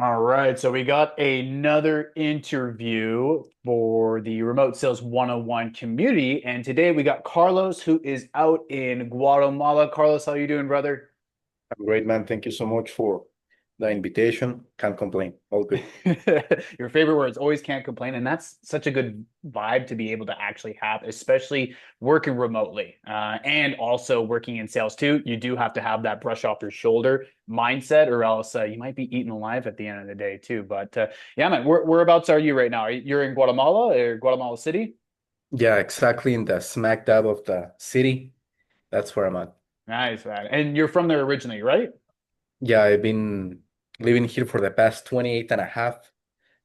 All right, so we got another interview for the Remote Sales 101 community, and today we got Carlos, who is out in Guatemala. Carlos, how you doing, brother? I'm great, man. Thank you so much for the invitation. Can't complain. All good. Your favorite words, always can't complain, and that's such a good vibe to be able to actually have, especially working remotely, and also working in sales too. You do have to have that brush off your shoulder mindset, or else you might be eaten alive at the end of the day too. But yeah, man, whereabouts are you right now? You're in Guatemala or Guatemala City? Yeah, exactly in the smack dab of the city. That's where I'm at. Nice, man. And you're from there originally, right? Yeah, I've been living here for the past 28 and a half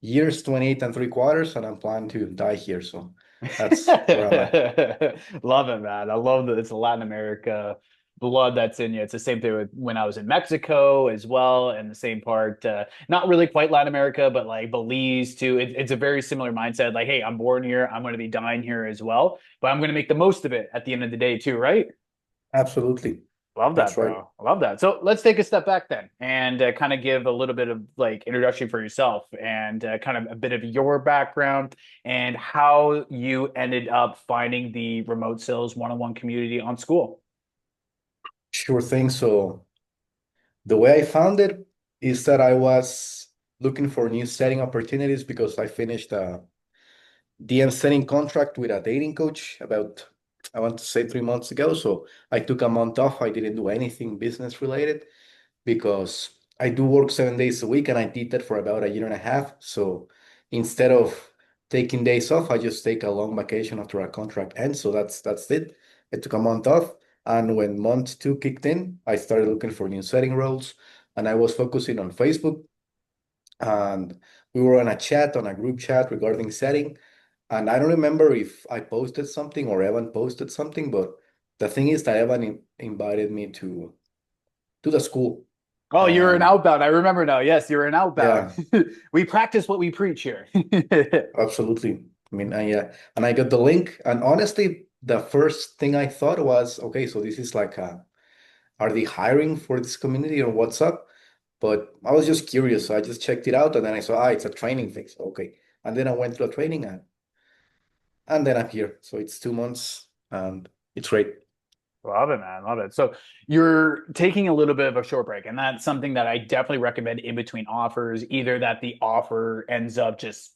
years, 28 and three quarters, and I'm planning to die here. So that's where I'm at. Love it, man. I love that it's Latin America blood that's in you. It's the same thing with when I was in Mexico as well, and the same part, not really quite Latin America, but like Belize too. It's a very similar mindset. Like, hey, I'm born here, I'm going to be dying here as well, but I'm going to make the most of it at the end of the day too, right? Absolutely. Love that, That's right. bro. I love that. So let's take a step back then and kind of give a little bit of like introduction for yourself and kind of a bit of your background and how you ended up finding the remote sales one-on-one community on school. Sure thing. So the way I found it is that I was looking for new setting opportunities because I finished a DM setting contract with a dating coach about, I want to say 3 months ago. So I took a month off. I didn't do anything business related because I do work 7 days a week and I did that for about a year and a half. So instead of taking days off, I just take a long vacation after a contract ends. So that's it. I took a month off. And when month two kicked in, I started looking for new setting roles and I was focusing on Facebook. And we were on a chat, on a group chat regarding setting. And I don't remember if I posted something or Evan posted something, but the thing is that Evan invited me to the school. Oh, you're an And outbound. I remember now. Yes, you're an outbound. yeah, We practice what we preach here. absolutely. I mean, and I got the link. And honestly, the first thing I thought was, okay, so this is like, are they hiring for this community or what's up? But I was just curious. So I just checked it out and then I saw, it's a training thing. So, okay. And then I went through a training and then I'm here. So it's 2 months and it's great. Love it, man. Love it. So you're taking a little bit of a short break, and that's something that I definitely recommend in between offers, either that the offer ends up just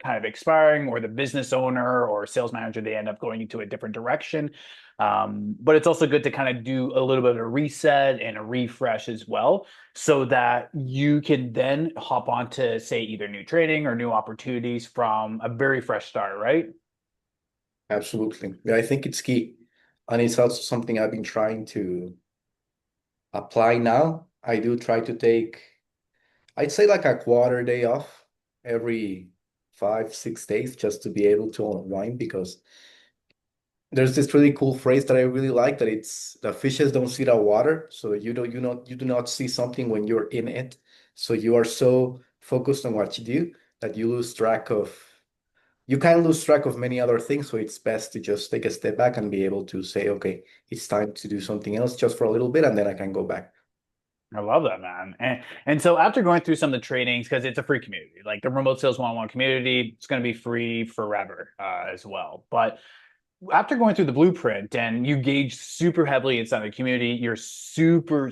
kind of expiring, or the business owner or sales manager, they end up going into a different direction. But it's also good to kind of do a little bit of a reset and a refresh as well, so that you can then hop on to, say, either new training or new opportunities from a very fresh start, right? Absolutely. Yeah, I think it's key. And it's also something I've been trying to apply now. I do try to take, I'd say like a quarter day off every 5, 6 days just to be able to unwind because there's this really cool phrase that I really like that it's the fishes don't see the water. So you do not see something when you're in it. So you are so focused on what you do that you can lose track of many other things. So it's best to just take a step back and be able to say, okay, it's time to do something else just for a little bit, and then I can go back. I love that, man. And so after going through some of the trainings, because it's a free community, like the remote sales one-on-one community, it's going to be free forever as well. But after going through the blueprint and you gauge super heavily inside the community, you're super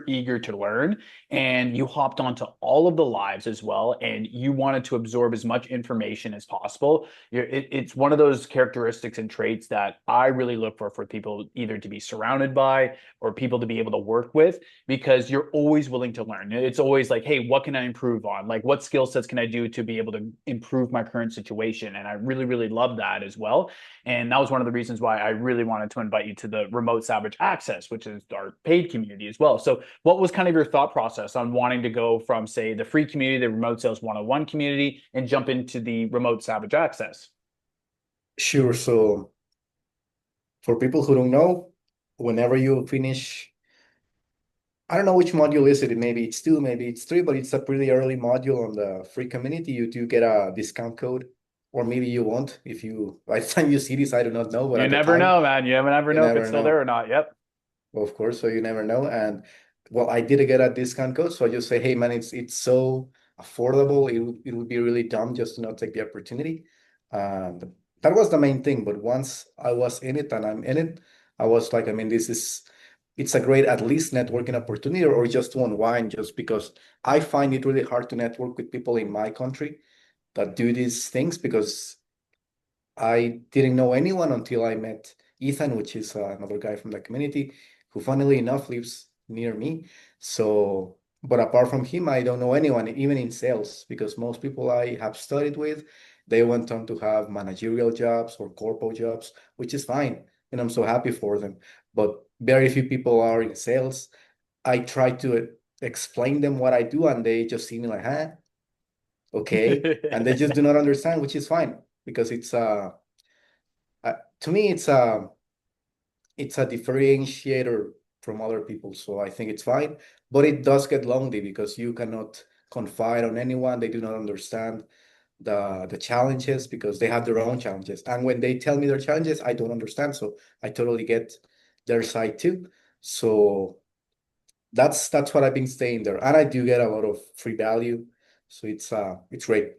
eager to learn, and you hopped onto all of the lives as well, and you wanted to absorb as much information as possible. It's one of those characteristics and traits that I really look for people either to be surrounded by or people to be able to work with, because you're always willing to learn. It's always like, hey, what can I improve on? Like, what skill sets can I do to be able to improve my current situation? And I really love that as well. And that was one of the reasons why I really wanted to invite you to the Remote Savage Access, which is our paid community as well. So, what was kind of your thought process on wanting to go from, say, the free community, the Remote Sales 101 community, and jump into the Remote Savage Access? Sure. So for people who don't know, whenever you finish, I don't know which module is it. Maybe it's two, maybe it's three, but it's a pretty early module on the free community. You do get a discount code, or maybe you won't. If you, by the time you see this, I do not know, but You at the never time, know, man. You never you know if it's never still there know. or not. Yep. Of course, so you never know. And well, I did get a discount code, so I just say, hey man, it's so affordable. It would be really dumb just to not take the opportunity. And that was the main thing. But once I was in it and I'm in it, I was like, I mean, it's a great at least networking opportunity or just to unwind, just because I find it really hard to network with people in my country that do these things because I didn't know anyone until I met Ethan, which is another guy from the community who, funnily enough, lives near me. So, but apart from him, I don't know anyone, even in sales, because most people I have studied with, they went on to have managerial jobs or corporate jobs, which is fine. And I'm so happy for them. But very few people are in sales. I try to explain them what I do, and they just see me like, huh, okay. And they just do not understand, which is fine because to me, it's a differentiator from other people. So I think it's fine, but it does get lonely because you cannot confide on anyone. They do not understand the challenges because they have their own challenges. And when they tell me their challenges, I don't understand. So I totally get their side too. So that's what I've been staying there. And I do get a lot of free value. So it's great.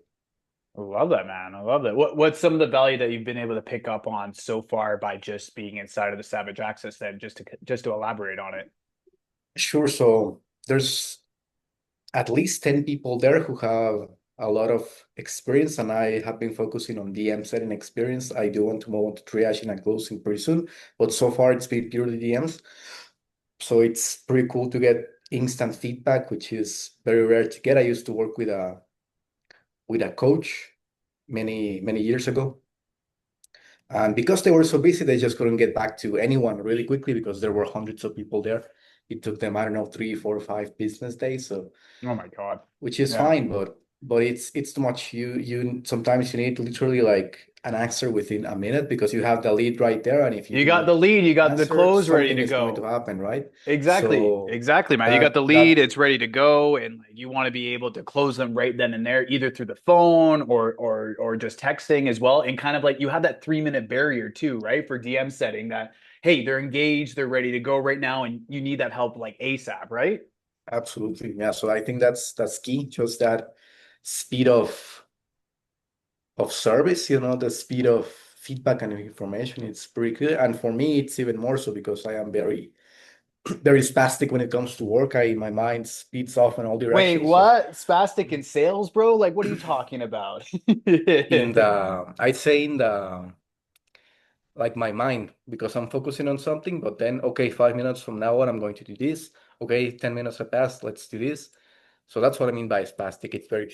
I love that, man. I love that. What's some of the value that you've been able to pick up on so far by just being inside of the Savage Access then, just to elaborate on it? Sure. So there's at least 10 people there who have a lot of experience, and I have been focusing on DM setting experience. I do want to move on to triaging and closing pretty soon, but so far it's been purely DMs. So it's pretty cool to get instant feedback, which is very rare to get. I used to work with a coach many years ago. And because they were so busy, they just couldn't get back to anyone really quickly because there were hundreds of people there. It took them, I don't know, 3, 4, 5 business days. So Oh my God. which is Yeah. fine, but it's too much. You sometimes you need literally like an answer within a minute because you have the lead right there, and if you You do got the not lead, you got the answer, close ready something to is going to go. happen, right? Exactly. So Exactly, man. You got the lead, that it's ready to go, and like, you want to be able to close them right then and there, either through the phone or just texting as well. And kind of like you have that 3 minute barrier too, right? For DM setting that, hey, they're engaged, they're ready to go right now, and you need that help like ASAP, right? absolutely, yeah. So I think that's key, just that speed of service, the speed of feedback and information. It's pretty good, and for me, it's even more so because I am very spastic when it comes to work. My mind speeds off in all Wait, directions. So what? Spastic in sales, bro? Like, what are you talking about? I'd say in the like my mind, because I'm focusing on something, but then okay, 5 minutes from now on, I'm going to do this. Okay, 10 minutes have passed. Let's do this. So that's what I mean by spastic. It's very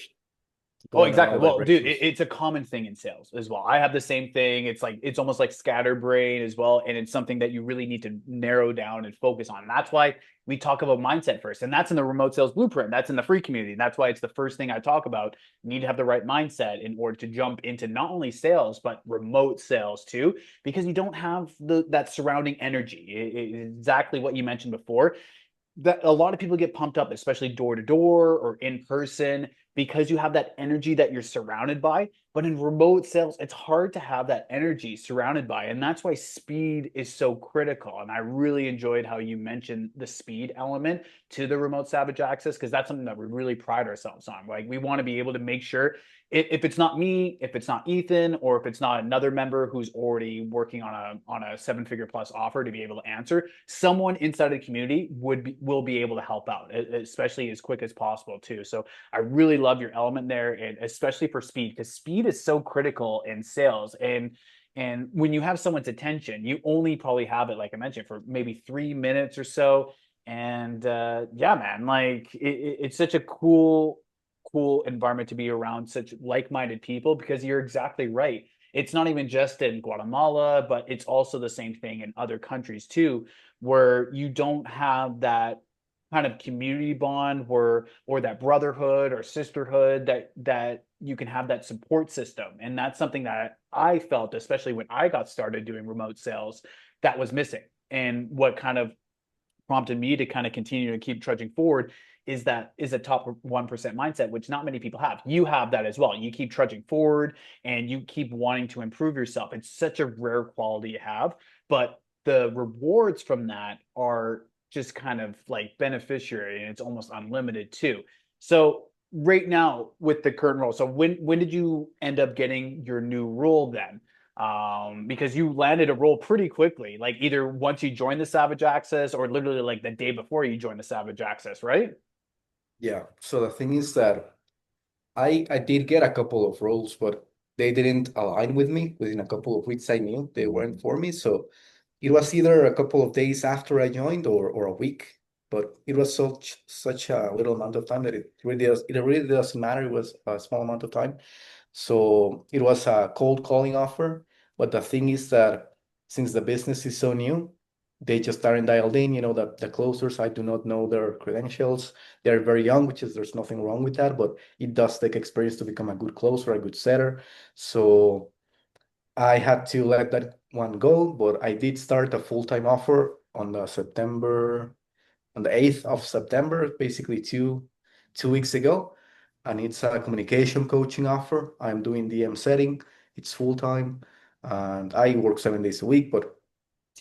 Oh, going on exactly. all Well, dude, directions. it's a common thing in sales as well. I have the same thing. It's like it's almost like scatterbrain as well, and it's something that you really need to narrow down and focus on. And that's why we talk about mindset first, and that's in the remote sales blueprint. That's in the free community. That's why it's the first thing I talk about. You need to have the right mindset in order to jump into not only sales but remote sales too, because you don't have that surrounding energy. Exactly what you mentioned before that a lot of people get pumped up, especially door to door or in person, because you have that energy that you're surrounded by. But in remote sales, it's hard to have that energy surrounded by. And that's why speed is so critical. And I really enjoyed how you mentioned the speed element to the remote Savage Access, because that's something that we really pride ourselves on. Like, we want to be able to make sure if it's not me, if it's not Ethan, or if it's not another member who's already working on a 7 figure plus offer to be able to answer, someone inside of the community will be able to help out, especially as quick as possible too. So I really love your element there, and especially for speed, because speed is so critical in sales. And when you have someone's attention, you only probably have it, like I mentioned, for maybe 3 minutes or so. And yeah, man, like it's such a cool environment to be around such like-minded people, because you're exactly right. It's not even just in Guatemala, but it's also the same thing in other countries too, where you don't have that kind of community bond or that brotherhood or sisterhood that you can have that support system. And that's something that I felt, especially when I got started doing remote sales, that was missing. And what kind of prompted me to kind of continue to keep trudging forward is a top 1% mindset, which not many people have. You have that as well. You keep trudging forward and you keep wanting to improve yourself. It's such a rare quality to have, but the rewards from that are just kind of like beneficiary and it's almost unlimited too. So right now with the current role, so when did you end up getting your new role then? Because you landed a role pretty quickly, like either once you joined the Savage Access or literally like the day before you joined the Savage Access, right? Yeah. So the thing is that I did get a couple of roles, but they didn't align with me. Within a couple of weeks, I knew they weren't for me. So it was either a couple of days after I joined or a week. But it was such a little amount of time that it really doesn't matter. It was a small amount of time. So it was a cold calling offer. But the thing is that since the business is so new, they just aren't dialed in. The closers, I do not know their credentials. They're very young, which is there's nothing wrong with that, but it does take experience to become a good closer, a good setter. So I had to let that one go, but I did start a full-time offer on the 8th of September, basically two weeks ago. And it's a communication coaching offer. I'm doing DM setting. It's full-time. And I work 7 days a week, but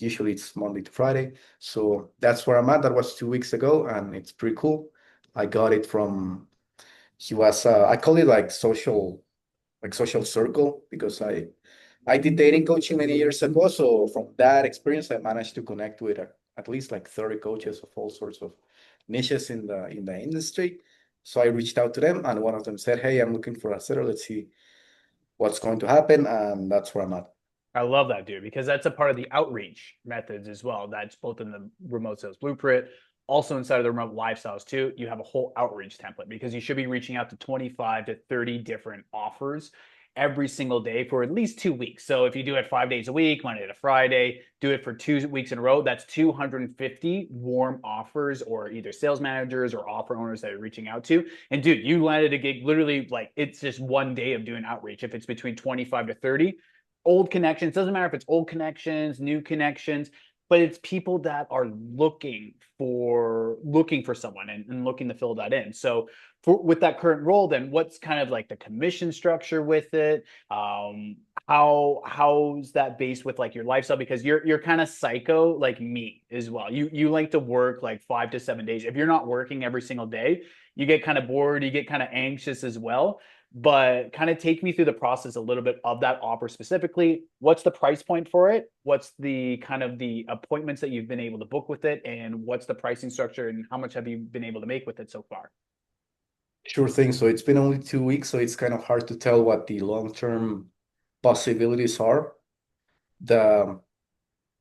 usually it's Monday to Friday. So that's where I'm at. That was 2 weeks ago, and it's pretty cool. I got it from he was I call it like social circle because I did dating coaching many years ago. So from that experience, I managed to connect with at least like 30 coaches of all sorts of niches in the industry. So I reached out to them, and one of them said, "Hey, I'm looking for a setter. Let's see what's going to happen," and that's where I'm at. I love that, dude, because that's a part of the outreach methods as well. That's both in the remote sales blueprint, also inside of the remote lifestyles too. You have a whole outreach template because you should be reaching out to 25 to 30 different offers every single day for at least 2 weeks. So if you do it 5 days a week, Monday to Friday, do it for 2 weeks in a row, that's 250 warm offers or either sales managers or offer owners that you're reaching out to. And dude, you landed a gig literally like it's just one day of doing outreach. If it's between 25 to 30, old connections, doesn't matter if it's old connections, new connections, but it's people that are looking for someone and looking to fill that in. So with that current role, then what's kind of like the commission structure with it? How's that based with like your lifestyle? Because you're kind of psycho like me as well. You like to work like 5 to 7 days. If you're not working every single day, you get kind of bored, you get kind of anxious as well. But kind of take me through the process a little bit of that offer specifically. What's the price point for it? What's the kind of the appointments that you've been able to book with it? And what's the pricing structure and how much have you been able to make with it so far? Sure thing. So it's been only 2 weeks, so it's kind of hard to tell what the long-term possibilities are. The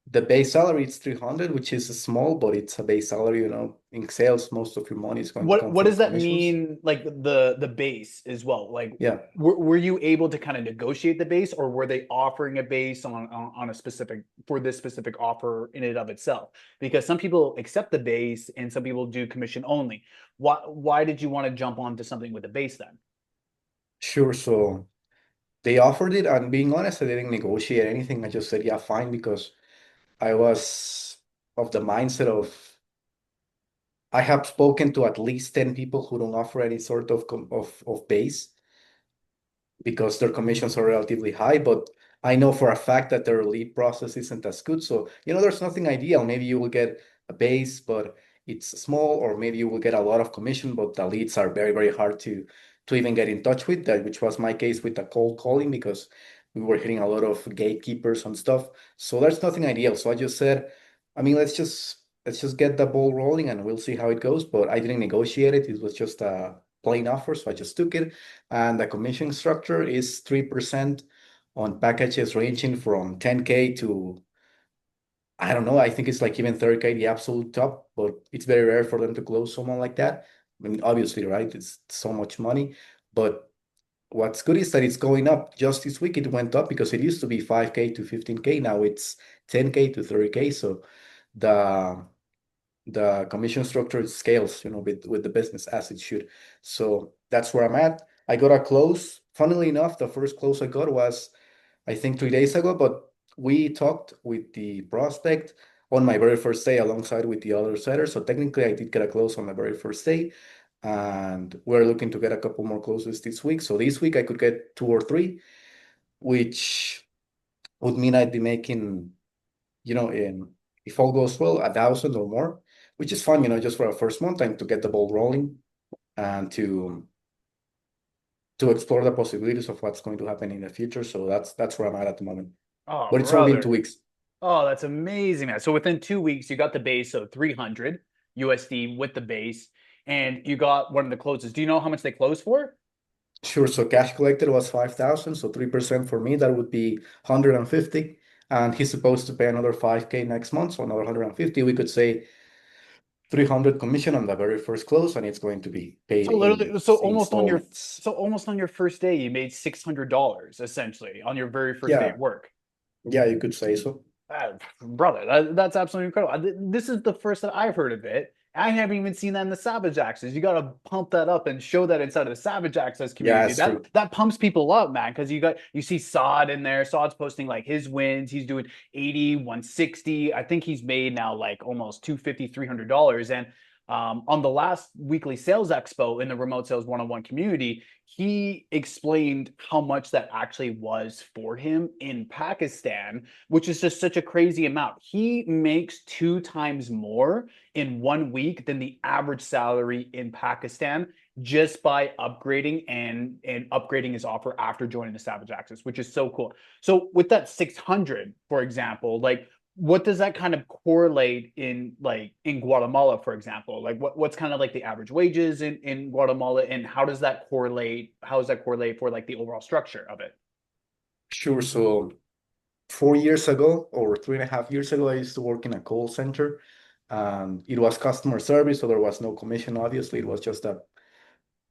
the base salary is 300, which is small, but it's a base salary, In sales, most of your money is going to come What from does that commissions. mean, like the base as well? Like, Yeah, were you able to kind of negotiate the base, or were they offering a base on a specific for this specific offer in and of itself? Because some people accept the base and some people do commission only. Why did you want to jump onto something with a base then? sure. So they offered it, and being honest, I didn't negotiate anything. I just said, yeah, fine, because I was of the mindset of I have spoken to at least 10 people who don't offer any sort of base because their commissions are relatively high, but I know for a fact that their lead process isn't as good. So, there's nothing ideal. Maybe you will get a base, but it's small, or maybe you will get a lot of commission, but the leads are very, very hard to even get in touch with that, which was my case with the cold calling because we were hitting a lot of gatekeepers and stuff. So there's nothing ideal. So I just said, I mean, let's just get the ball rolling and we'll see how it goes. But I didn't negotiate it. It was just a plain offer, so I just took it. And the commission structure is 3% on packages ranging from 10K to, I don't know, I think it's like even 30K, the absolute top, but it's very rare for them to close someone like that. I mean, obviously, right? It's so much money. But what's good is that it's going up. Just this week, it went up because it used to be 5K to 15K. Now it's 10K to 30K. So the the commission structure scales, with the business as it should. So that's where I'm at. I got a close. Funnily enough, the first close I got was, I think, 3 days ago, but we talked with the prospect on my very first day alongside with the other setter. So technically, I did get a close on my very first day. And we're looking to get a couple more closes this week. So this week I could get two or three, which would mean I'd be making, in if all goes well, 1,000 or more. which is fun, just for a first month and to get the ball rolling and to explore the possibilities of what's going to happen in the future. So that's where I'm at the moment. Oh, But it's only been two brother. weeks. Oh, that's amazing, man. So within 2 weeks, you got the base of 300 USD with the base, and you got one of the closes. Do you know how much they closed for? Sure. So cash collected was 5,000. So 3% for me, that would be 150. And he's supposed to pay another 5K next month. So another 150. We could say 300 commission on the very first close, and it's going to be paid So in literally, so installments. almost on your first day, you made $600 essentially on your very first day Yeah. of work. Yeah, you could say so. Brother, that's absolutely incredible. This is the first that I've heard of it. I haven't even seen that in the Savage Access. You got to pump that up and show that inside of the Savage Access Yeah, community. it's That true. that pumps people up, man, because you see Sod in there. Sod's posting like his wins. He's doing 80, 160. I think he's made now like almost 250, $300. And on the last weekly sales expo in the remote sales one-on-one community, he explained how much that actually was for him in Pakistan, which is just such a crazy amount. He makes 2 times more in 1 week than the average salary in Pakistan just by upgrading and upgrading his offer after joining the Savage Access, which is so cool. So with that 600, for example, like what does that kind of correlate in like in Guatemala, for example? Like what's kind of like the average wages in Guatemala, and how does that correlate? How does that correlate for like the overall structure of it? Sure. So 4 years ago or 3.5 years ago, I used to work in a call center. And it was customer service, so there was no commission, obviously. It was just a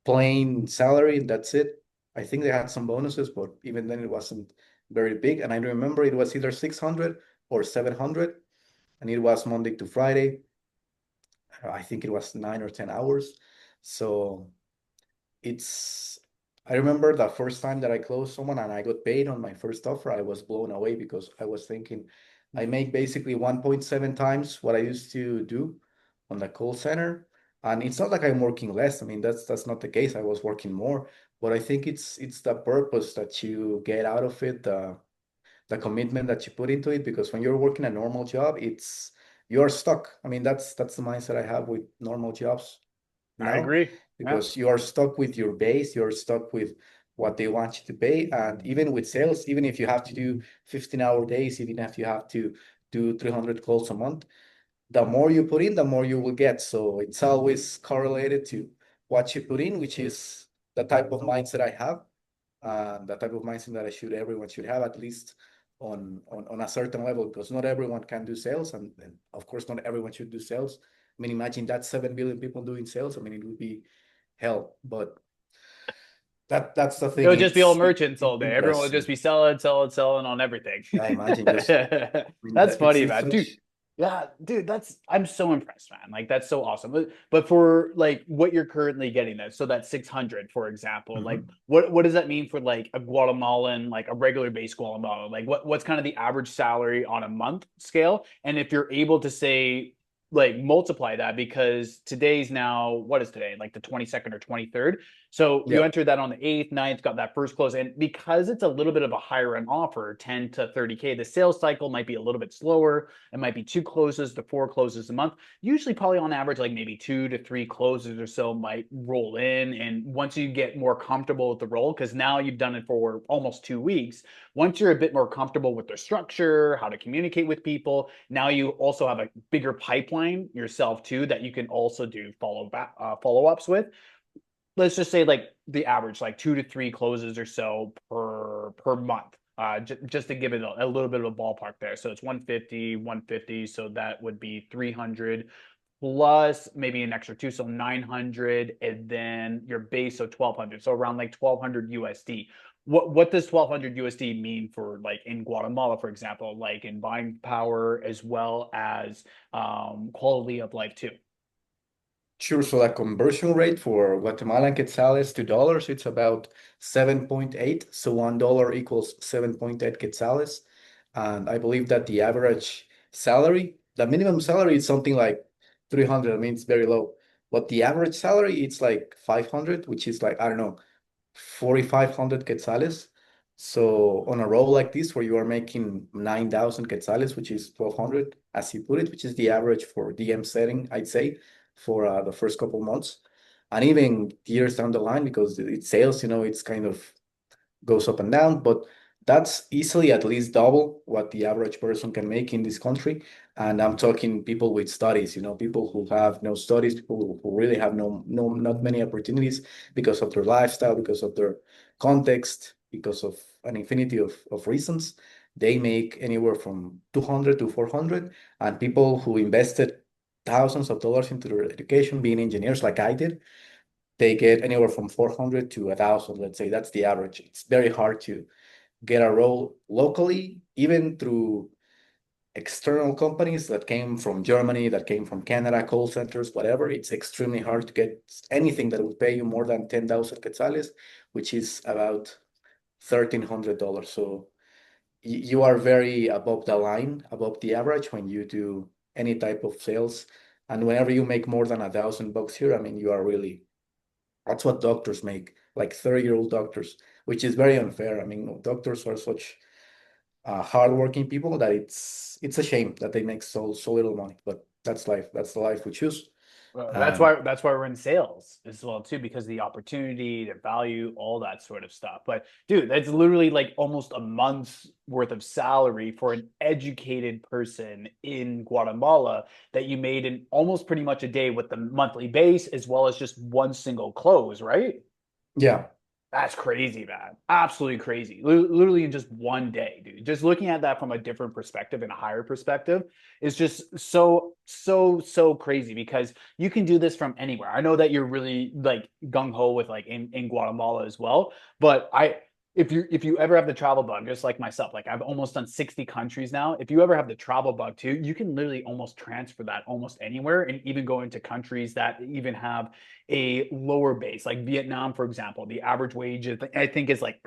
plain salary, and that's it. I think they had some bonuses, but even then it wasn't very big. And I remember it was either 600 or 700, and it was Monday to Friday. I think it was 9 or 10 hours. So it's I remember the first time that I closed someone and I got paid on my first offer, I was blown away because I was thinking I make basically 1.7 times what I used to do on the call center. And it's not like I'm working less. I mean, that's not the case. I was working more, but I think it's the purpose that you get out of it, the commitment that you put into it, because when you're working a normal job, you're stuck. I mean, that's the mindset I have with normal jobs I now, agree. Yeah. because you are stuck with your base, you're stuck with what they want you to pay. And even with sales, even if you have to do 15-hour days, even if you have to do 300 calls a month, the more you put in, the more you will get. So it's always correlated to what you put in, which is the type of mindset I have, the type of mindset that everyone should have, at least on a certain level, because not everyone can do sales, and of course not everyone should do sales. I mean, imagine that 7 billion people doing sales. I mean, it would be hell. But that's the It thing. would just be all It's merchants all day. Everyone would just interesting. be selling, selling, selling on everything. I imagine just I mean That's that funny, it's man. Dude. such. Yeah, dude, I'm so impressed, man. Like that's so awesome. But for like what you're currently getting that, so that 600, for example, like Mhm. what does that mean for like a Guatemalan, like a regular base Guatemalan? Like what's kind of the average salary on a month scale? And if you're able to say like multiply that, because today's now, what is today? Like the 22nd or 23rd. So you Yeah. entered that on the 8th, 9th, got that first close. And because it's a little bit of a higher end offer, 10 to 30K, the sales cycle might be a little bit slower. It might be 2 closes to 4 closes a month. Usually, probably on average, like maybe 2 to 3 closes or so might roll in. And once you get more comfortable with the role, because now you've done it for almost 2 weeks, once you're a bit more comfortable with the structure, how to communicate with people, now you also have a bigger pipeline yourself too that you can also do follow ups with. Let's just say like the average, like 2 to 3 closes or so per month. Just to give it a little bit of a ballpark there. So it's 150, 150. So that would be 300 plus maybe an extra two. So 900. And then your base, so 1200. So around like 1200 USD. What does 1200 USD mean for like in Guatemala, for example, like in buying power as well as quality of life too? Sure. So the conversion rate for Guatemalan quetzales to dollars, it's about 7.8. So $1 equals 7.8 quetzales. And I believe that the average salary, the minimum salary is something like 300. I mean, it's very low. But the average salary, it's like 500, which is like, I don't know, 4,500 quetzales. So on a role like this, where you are making 9,000 quetzales, which is 1,200, as you put it, which is the average for DM setting, I'd say, for the first couple months, and even years down the line, because it's sales, it's kind of goes up and down, but that's easily at least double what the average person can make in this country. And I'm talking people with studies, people who have no studies, people who really have not many opportunities because of their lifestyle, because of their context, because of an infinity of reasons. They make anywhere from 200 to 400. And people who invested thousands of dollars into their education, being engineers like I did, they get anywhere from 400 to 1,000, let's say. That's the average. It's very hard to get a role locally, even through external companies that came from Germany, that came from Canada, call centers, whatever. It's extremely hard to get anything that will pay you more than 10,000 quetzales, which is about $1,300. So you are very above the line, above the average when you do any type of sales. And whenever you make more than $1,000 here, I mean, you are really, that's what doctors make, like 30-year-old doctors, which is very unfair. I mean, doctors are such hardworking people that it's a shame that they make so little money. But that's life. That's the life we choose. Well, that's Um, why that's why we're in sales as well too, because the opportunity, the value, all that sort of stuff. But dude, that's literally like almost a month's worth of salary for an educated person in Guatemala that you made in almost pretty much a day with the monthly base as well as just one single close, right? yeah, That's crazy, man. Absolutely crazy. Literally in just one day, dude. Just looking at that from a different perspective and a higher perspective is just so crazy because you can do this from anywhere. I know that you're really like gung ho with like in Guatemala as well, but if you ever have the travel bug, just like myself, like I've almost done 60 countries now. If you ever have the travel bug too, you can literally almost transfer that almost anywhere and even go into countries that even have a lower base, like Vietnam, for example. The average wage, I think, is like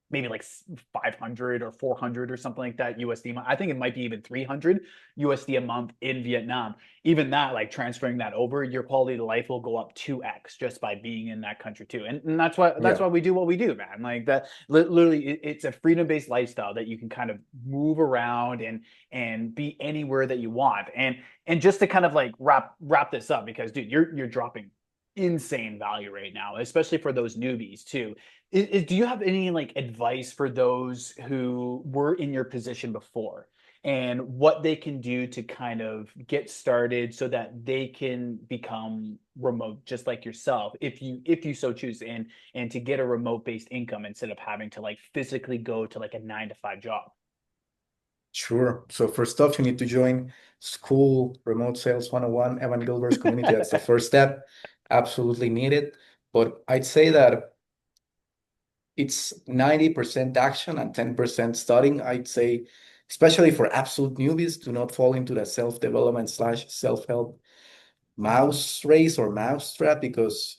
maybe like 500 or 400 or something like that USD. I think it might be even 300 USD a month in Vietnam. Even that, like transferring that over, your quality of life will go up 2x just by being in that country too. And that's yeah, why we do what we do, man. Like that, literally, it's a freedom-based lifestyle that you can kind of move around and be anywhere that you want. And just to kind of like wrap this up, because dude, you're dropping insane value right now, especially for those newbies too. Do you have any like advice for those who were in your position before and what they can do to kind of get started so that they can become remote just like yourself if you so choose and to get a remote based income instead of having to like physically go to like a 9 to 5 job? sure. So first off, you need to join School Remote Sales 101, Evan Gilbert's community. That's the first step. Absolutely needed. But I'd say that it's 90% action and 10% studying. I'd say, especially for absolute newbies, do not fall into the self-development slash self-help mouse race or mouse trap, because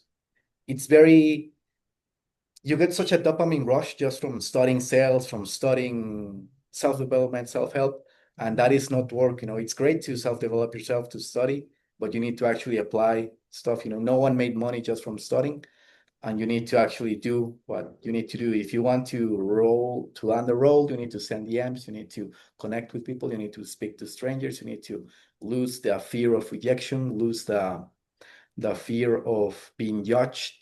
it's very, you get such a dopamine rush just from studying sales, from studying self-development, self-help, and that is not work. It's great to self-develop yourself, to study, but you need to actually apply stuff. No one made money just from studying, and you need to actually do what you need to do. If you want to land the role, you need to send DMs, you need to connect with people, you need to speak to strangers, you need to lose the fear of rejection, lose the fear of being judged.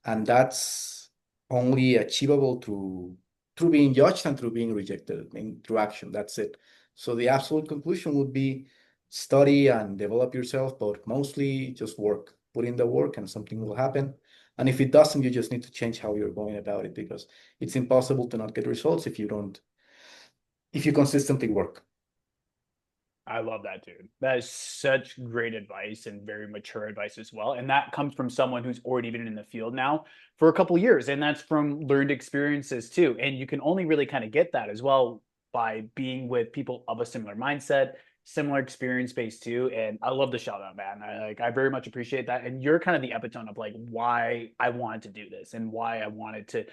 And that's only achievable through being judged and through being rejected, I mean, through action. That's it. So the absolute conclusion would be study and develop yourself, but mostly just work. Put in the work and something will happen. And if it doesn't, you just need to change how you're going about it, because it's impossible to not get results if you consistently work. I love that, dude. That is such great advice and very mature advice as well. And that comes from someone who's already been in the field now for a couple years. And that's from learned experiences too. And you can only really kind of get that as well by being with people of a similar mindset, similar experience base too. And I love the shout out, man. I very much appreciate that. And you're kind of the epitome of like why I wanted to do this and why I wanted to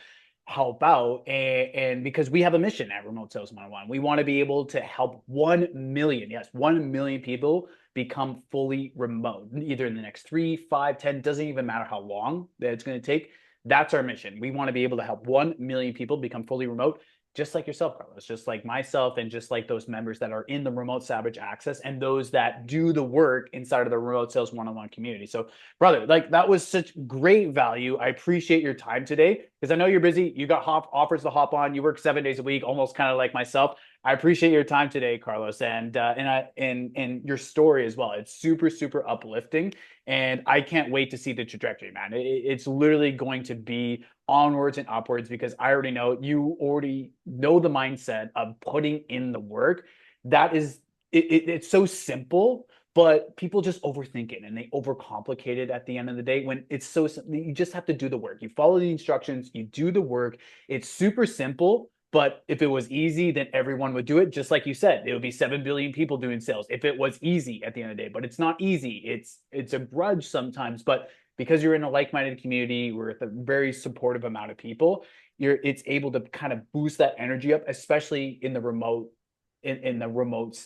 help out and because we have a mission at Remote Sales 101. We want to be able to help 1 million, yes, 1 million people become fully remote, either in the next 3, 5, 10, doesn't even matter how long that it's going to take. That's our mission. We want to be able to help 1 million people become fully remote, just like yourself, Carlos, just like myself, and just like those members that are in the Remote Savage Access and those that do the work inside of the Remote Sales One-on-One community. So, brother, like that was such great value. I appreciate your time today because I know you're busy. You got offers to hop on. You work 7 days a week, almost kind of like myself. I appreciate your time today, Carlos, and your story as well. It's super, super uplifting, and I can't wait to see the trajectory, man. It's literally going to be onwards and upwards because I already know you already know the mindset of putting in the work. That is, it's so simple, but people just overthink it and they overcomplicate it at the end of the day when it's so simple. You just have to do the work. You follow the instructions, you do the work. It's super simple. But if it was easy, then everyone would do it. Just like you said, it would be 7 billion people doing sales if it was easy at the end of the day. But it's not easy. It's a grudge sometimes. But because you're in a like-minded community with a very supportive amount of people, it's able to kind of boost that energy up, especially in the remote in the remote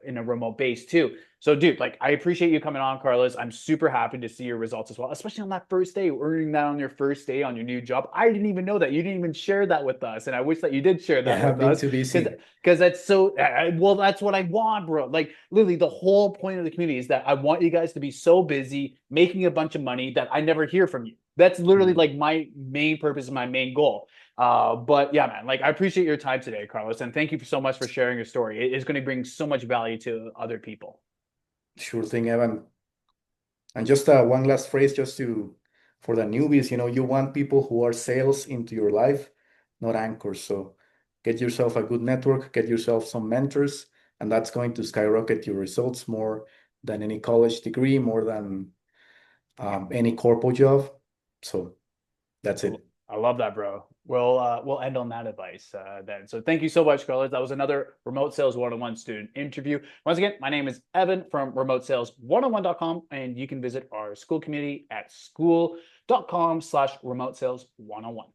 in a remote base too. So dude, like I appreciate you coming on, Carlos. I'm super happy to see your results as well, especially on that first day, earning that on your first day on your new job. I didn't even know that. You didn't even share that with us, and I wish that you did share that Yeah, I've with been us too because busy. that's so well, that's what I want, bro. Like literally the whole point of the community is that I want you guys to be so busy making a bunch of money that I never hear from you. That's literally Mm. like my main purpose and my main goal. But yeah, man, like I appreciate your time today, Carlos, and thank you so much for sharing your story. It is going to bring so much value to other people. Sure thing, Evan. And just one last phrase, just to for the newbies, you want people who are sales into your life, not anchors. So get yourself a good network, get yourself some mentors, and that's going to skyrocket your results more than any college degree, more than any corporate job. So that's it. I love that, bro. We'll end on that advice then. So thank you so much, Carlos. That was another Remote Sales 101 student interview. Once again, my name is Evan from RemoteSales101.com, and you can visit our school community at school.com/remote sales 101.